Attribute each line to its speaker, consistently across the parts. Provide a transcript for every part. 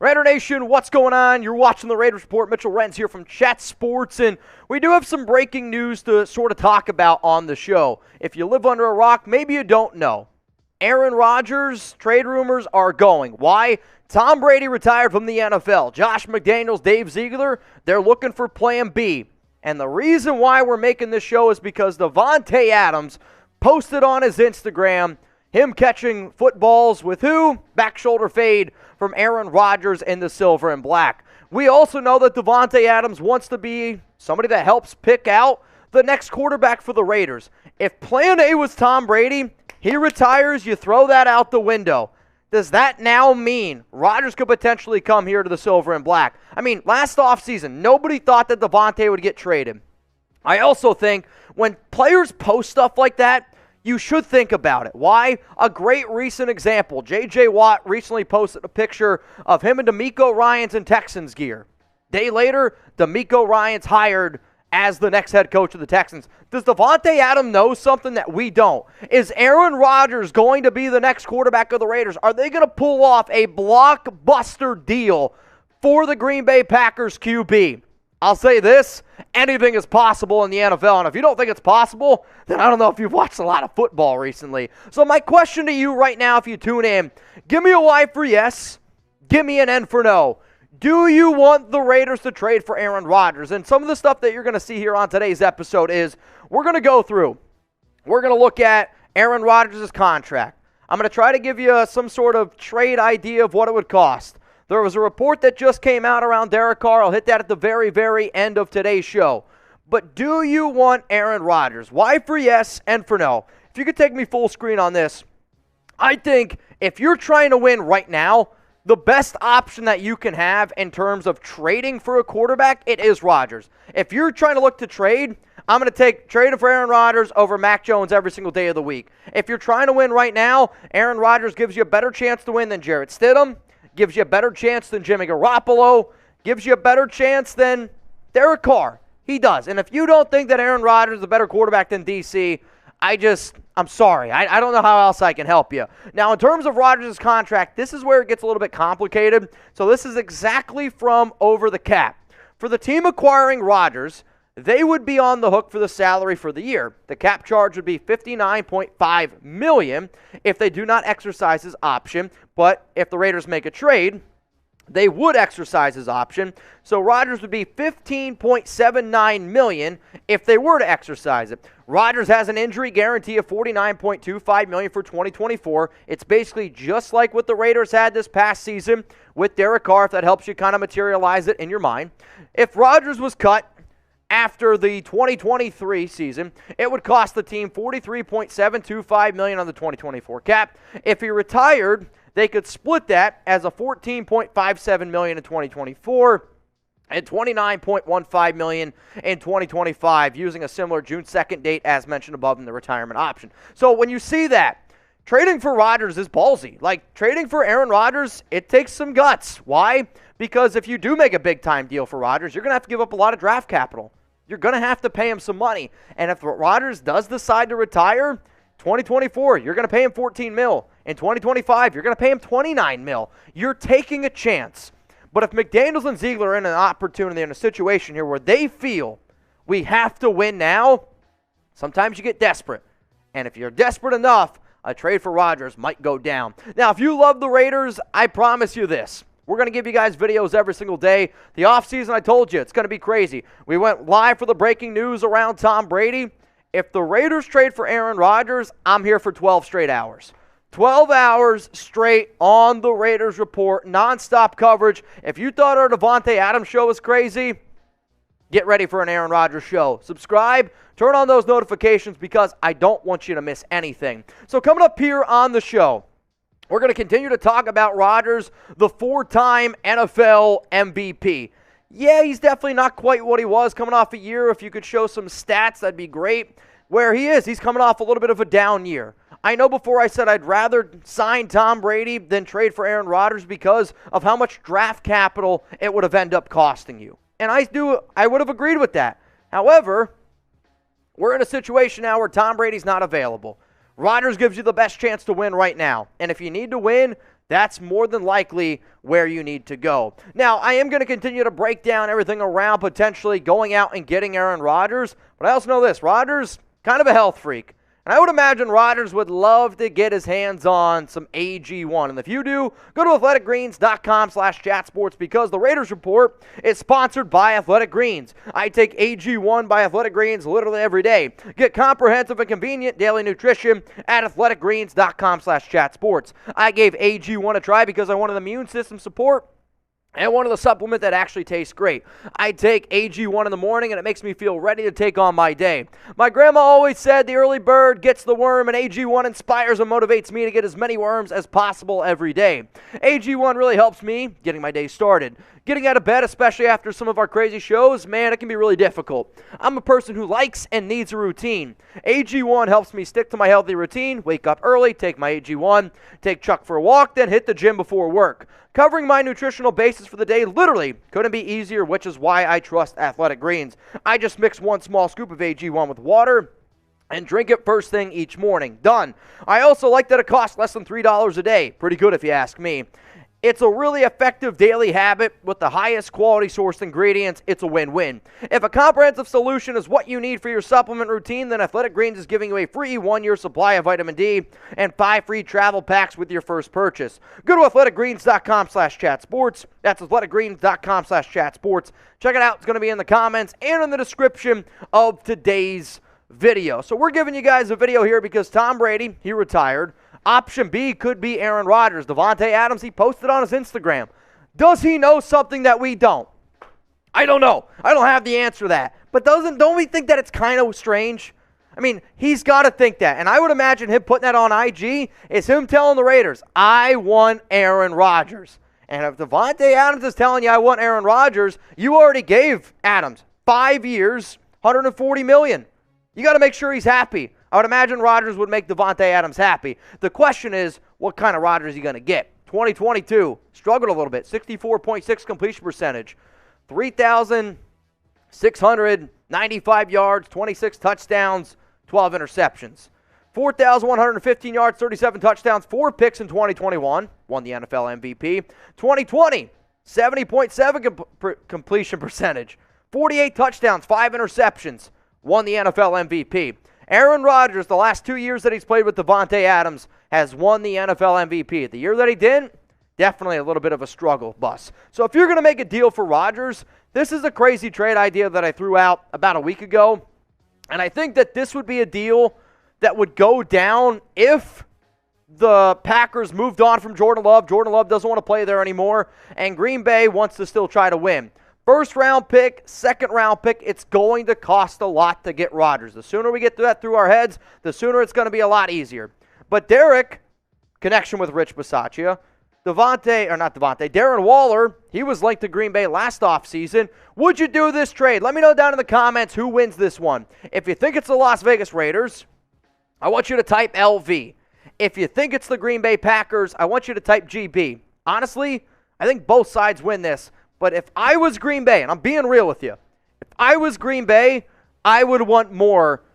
Speaker 1: Raider Nation, what's going on? You're watching the Raiders Report. Mitchell Renz here from Chat Sports, and we do have some breaking news to sort of talk about on the show. If you live under a rock, maybe you don't know. Aaron Rodgers, trade rumors are going. Why? Tom Brady retired from the NFL. Josh McDaniels, Dave Ziegler, they're looking for plan B. And the reason why we're making this show is because Davante Adams posted on his Instagram him catching footballs with who? Back shoulder fade from Aaron Rodgers in the silver and black. We also know that Davante Adams wants to be somebody that helps pick out the next quarterback for the Raiders. If plan A was Tom Brady, he retires, you throw that out the window. Does that now mean Rodgers could potentially come here to the silver and black? I mean, last offseason, nobody thought that Davante would get traded. I also think when players post stuff like that, you should think about it. Why? A great recent example. J.J. Watt recently posted a picture of him and DeMeco Ryans in Texans gear. Day later, DeMeco Ryans hired as the next head coach of the Texans. Does Davante Adams know something that we don't? Is Aaron Rodgers going to be the next quarterback of the Raiders? Are they going to pull off a blockbuster deal for the Green Bay Packers QB? I'll say this, anything is possible in the NFL, and if you don't think it's possible, then I don't know if you've watched a lot of football recently. So my question to you right now, if you tune in, give me a Y for yes, give me an N for no. Do you want the Raiders to trade for Aaron Rodgers? And some of the stuff that you're going to see here on today's episode is we're going to go through. We're going to look at Aaron Rodgers' contract. I'm going to try to give you some sort of trade idea of what it would cost. There was a report that just came out around Derek Carr. I'll hit that at the very, very end of today's show. But do you want Aaron Rodgers? Y for yes and for no. If you could take me full screen on this, I think if you're trying to win right now, the best option that you can have in terms of trading for a quarterback, it is Rodgers. If you're trying to look to trade, I'm going to take trading for Aaron Rodgers over Mac Jones every single day of the week. If you're trying to win right now, Aaron Rodgers gives you a better chance to win than Jarrett Stidham, gives you a better chance than Jimmy Garoppolo, gives you a better chance than Derek Carr. He does. And if you don't think that Aaron Rodgers is a better quarterback than DC, I'm sorry. I don't know how else I can help you. Now, in terms of Rodgers' contract, this is where it gets a little bit complicated. So this is exactly from Over the Cap. For the team acquiring Rodgers, they would be on the hook for the salary for the year. The cap charge would be $59.5 million if they do not exercise his option. But if the Raiders make a trade, they would exercise his option. So Rodgers would be $15.79 million if they were to exercise it. Rodgers has an injury guarantee of $49.25 million for 2024. It's basically just like what the Raiders had this past season with Derek Carr, if that helps you kind of materialize it in your mind. If Rodgers was cut after the 2023 season, it would cost the team $43.725 million on the 2024 cap. If he retired, they could split that as a $14.57 million in 2024 and $29.15 million in 2025, using a similar June 2nd date as mentioned above in the retirement option. So when you see that, trading for Rodgers is ballsy. Like, trading for Aaron Rodgers, it takes some guts. Why? Because if you do make a big-time deal for Rodgers, you're going to have to give up a lot of draft capital. You're going to have to pay him some money. And if Rodgers does decide to retire, 2024, you're going to pay him $14 million. In 2025, you're going to pay him $29 million. You're taking a chance. But if McDaniels and Ziegler are in an opportunity, in a situation here where they feel we have to win now, sometimes you get desperate. And if you're desperate enough, a trade for Rodgers might go down. Now, if you love the Raiders, I promise you this. We're going to give you guys videos every single day. The offseason, I told you, it's going to be crazy. We went live for the breaking news around Tom Brady. If the Raiders trade for Aaron Rodgers, I'm here for 12 straight hours. 12 hours straight on the Raiders Report, nonstop coverage. If you thought our Davante Adams show was crazy, get ready for an Aaron Rodgers show. Subscribe, turn on those notifications because I don't want you to miss anything. So coming up here on the show, we're going to continue to talk about Rodgers, the 4-time NFL MVP. Yeah, he's definitely not quite what he was coming off a year. If you could show some stats, that'd be great. Where he is, he's coming off a little bit of a down year. I know before I said I'd rather sign Tom Brady than trade for Aaron Rodgers because of how much draft capital it would have ended up costing you. And I would have agreed with that. However, we're in a situation now where Tom Brady's not available. Rodgers gives you the best chance to win right now. And if you need to win, that's more than likely where you need to go. Now, I am going to continue to break down everything around potentially going out and getting Aaron Rodgers, but I also know this, Rodgers, kind of a health freak. And I would imagine Rodgers would love to get his hands on some AG1. And if you do, go to athleticgreens.com/chatsports because the Raiders Report is sponsored by Athletic Greens. I take AG1 by Athletic Greens literally every day. Get comprehensive and convenient daily nutrition at athleticgreens.com/chatsports. I gave AG1 a try because I wanted immune system support and wanted a supplement that actually tastes great. I take AG1 in the morning, and it makes me feel ready to take on my day. My grandma always said the early bird gets the worm, and AG1 inspires and motivates me to get as many worms as possible every day. AG1 really helps me getting my day started. Getting out of bed, especially after some of our crazy shows, man, it can be really difficult. I'm a person who likes and needs a routine. AG1 helps me stick to my healthy routine, wake up early, take my AG1, take Chuck for a walk, then hit the gym before work. Covering my nutritional basis for the day literally couldn't be easier, which is why I trust Athletic Greens. I just mix 1 small scoop of AG1 with water and drink it first thing each morning. Done. I also like that it costs less than $3 a day. Pretty good if you ask me. It's a really effective daily habit with the highest quality sourced ingredients. It's a win-win. If a comprehensive solution is what you need for your supplement routine, then Athletic Greens is giving you a free 1-year supply of vitamin D and 5 free travel packs with your first purchase. Go to athleticgreens.com/chatsports. That's athleticgreens.com/chatsports. Check it out. It's going to be in the comments and in the description of today's video. So we're giving you guys a video here because Tom Brady, he retired. Option B could be Aaron Rodgers. Davante Adams, he posted on his Instagram. Does he know something that we don't? I don't know. I don't have the answer to that. But don't we think that it's kind of strange? I mean, he's got to think that. And I would imagine him putting that on IG is him telling the Raiders, I want Aaron Rodgers. And if Davante Adams is telling you I want Aaron Rodgers, you already gave Adams 5 years, $140 million. You got to make sure he's happy. I would imagine Rodgers would make Davante Adams happy. The question is, what kind of Rodgers are you going to get? 2022, struggled a little bit, 64.6 completion percentage, 3,695 yards, 26 touchdowns, 12 interceptions. 4,115 yards, 37 touchdowns, 4 picks in 2021, won the NFL MVP. 2020, 70.7 completion percentage, 48 touchdowns, 5 interceptions, won the NFL MVP. Aaron Rodgers, the last 2 years that he's played with Davante Adams, has won the NFL MVP. The year that he didn't, definitely a little bit of a struggle bus. So if you're going to make a deal for Rodgers, this is a crazy trade idea that I threw out about a week ago. And I think that this would be a deal that would go down if the Packers moved on from Jordan Love. Jordan Love doesn't want to play there anymore. And Green Bay wants to still try to win. First round pick, second round pick, it's going to cost a lot to get Rodgers. The sooner we get that through our heads, the sooner it's going to be a lot easier. But Derek, connection with Rich Bisaccia, Darren Waller, he was linked to Green Bay last offseason. Would you do this trade? Let me know down in the comments who wins this one. If you think it's the Las Vegas Raiders, I want you to type LV. If you think it's the Green Bay Packers, I want you to type GB. Honestly, I think both sides win this. But if I was Green Bay, and I'm being real with you, if I was Green Bay, I would want more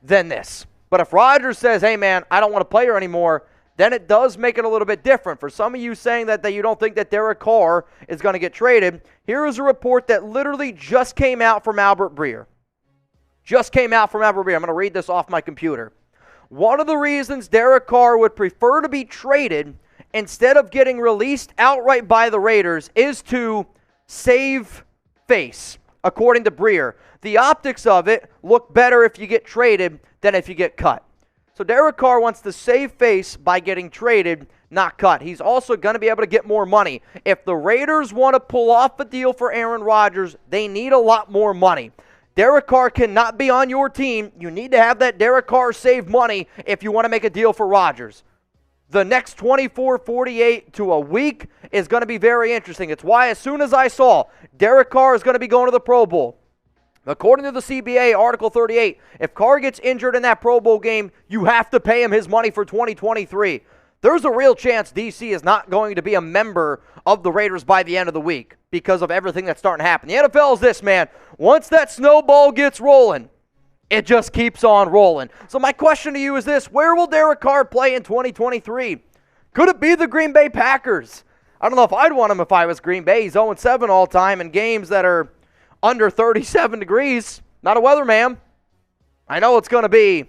Speaker 1: than this. But if Rodgers says, hey, man, I don't want to play her anymore, then it does make it a little bit different. For some of you saying that you don't think that Derek Carr is going to get traded, here is a report that literally just came out from Albert Breer. I'm going to read this off my computer. One of the reasons Derek Carr would prefer to be traded instead of getting released outright by the Raiders is to save face, according to Breer. The optics of it look better if you get traded than if you get cut. So Derek Carr wants to save face by getting traded, not cut. He's also going to be able to get more money. If the Raiders want to pull off a deal for Aaron Rodgers, they need a lot more money. Derek Carr cannot be on your team. You need to have that Derek Carr save money if you want to make a deal for Rodgers. The next 24, 48 to a week is going to be very interesting. It's why as soon as I saw Derek Carr is going to be going to the Pro Bowl, according to the CBA, Article 38, if Carr gets injured in that Pro Bowl game, you have to pay him his money for 2023. There's a real chance DC is not going to be a member of the Raiders by the end of the week because of everything that's starting to happen. The NFL is this, man. Once that snowball gets rolling, it just keeps on rolling. So my question to you is this: where will Derek Carr play in 2023? Could it be the Green Bay Packers? I don't know if I'd want him if I was Green Bay. He's 0-7 all time in games that are under 37 degrees. Not a weatherman. I know it's going to be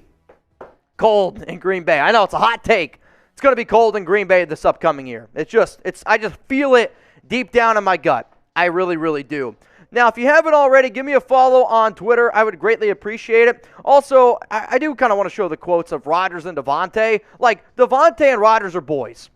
Speaker 1: cold in Green Bay. I know it's a hot take. It's going to be cold in Green Bay this upcoming year. I just feel it deep down in my gut. I really, really do. Now, if you haven't already, give me a follow on Twitter. I would greatly appreciate it. Also, I do kind of want to show the quotes of Rodgers and Davante. Like, Davante and Rodgers are boys.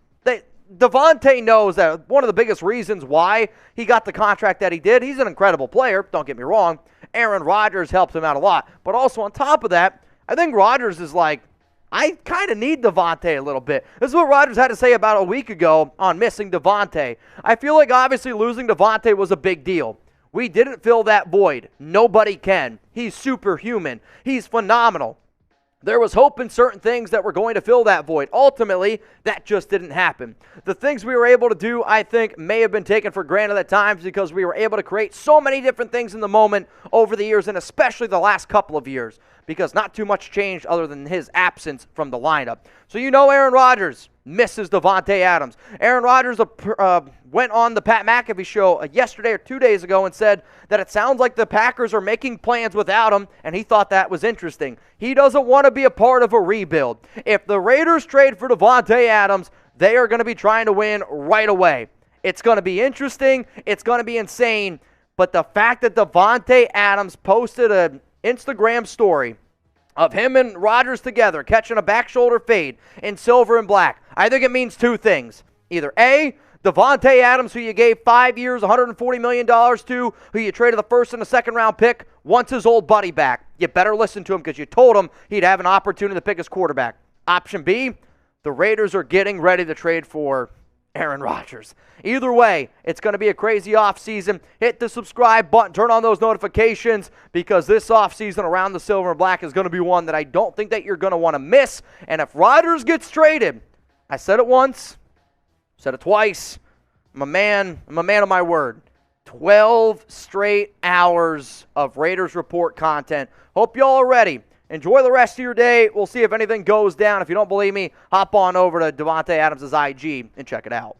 Speaker 1: Davante knows that one of the biggest reasons why he got the contract that he did, he's an incredible player, don't get me wrong. Aaron Rodgers helped him out a lot. But also on top of that, I think Rodgers is like, I kind of need Davante a little bit. This is what Rodgers had to say about a week ago on missing Davante. I feel like obviously losing Davante was a big deal. We didn't fill that void. Nobody can. He's superhuman. He's phenomenal. There was hope in certain things that were going to fill that void. Ultimately, that just didn't happen. The things we were able to do, I think, may have been taken for granted at times because we were able to create so many different things in the moment over the years, and especially the last couple of years, because not too much changed other than his absence from the lineup. So you know Aaron Rodgers misses Davante Adams. Aaron Rodgers went on the Pat McAfee show yesterday or 2 days ago and said that it sounds like the Packers are making plans without him, and he thought that was interesting. He doesn't want to be a part of a rebuild. If the Raiders trade for Davante Adams, they are going to be trying to win right away. It's going to be interesting. It's going to be insane. But the fact that Davante Adams posted an Instagram story of him and Rodgers together catching a back shoulder fade in silver and black, I think it means two things. Either A, Davante Adams, who you gave 5 years, $140 million to, who you traded the first and the second round pick, wants his old buddy back. You better listen to him because you told him he'd have an opportunity to pick his quarterback. Option B, the Raiders are getting ready to trade for Aaron Rodgers. Either way, it's going to be a crazy offseason. Hit the subscribe button, turn on those notifications, because this offseason around the silver and black is going to be one that I don't think that you're going to want to miss. And if Rodgers gets traded, I said it once, said it twice, I'm a man of my word. 12 straight hours of Raiders Report content. Hope y'all are ready. Enjoy the rest of your day. We'll see if anything goes down. If you don't believe me, hop on over to Davante Adams' IG and check it out.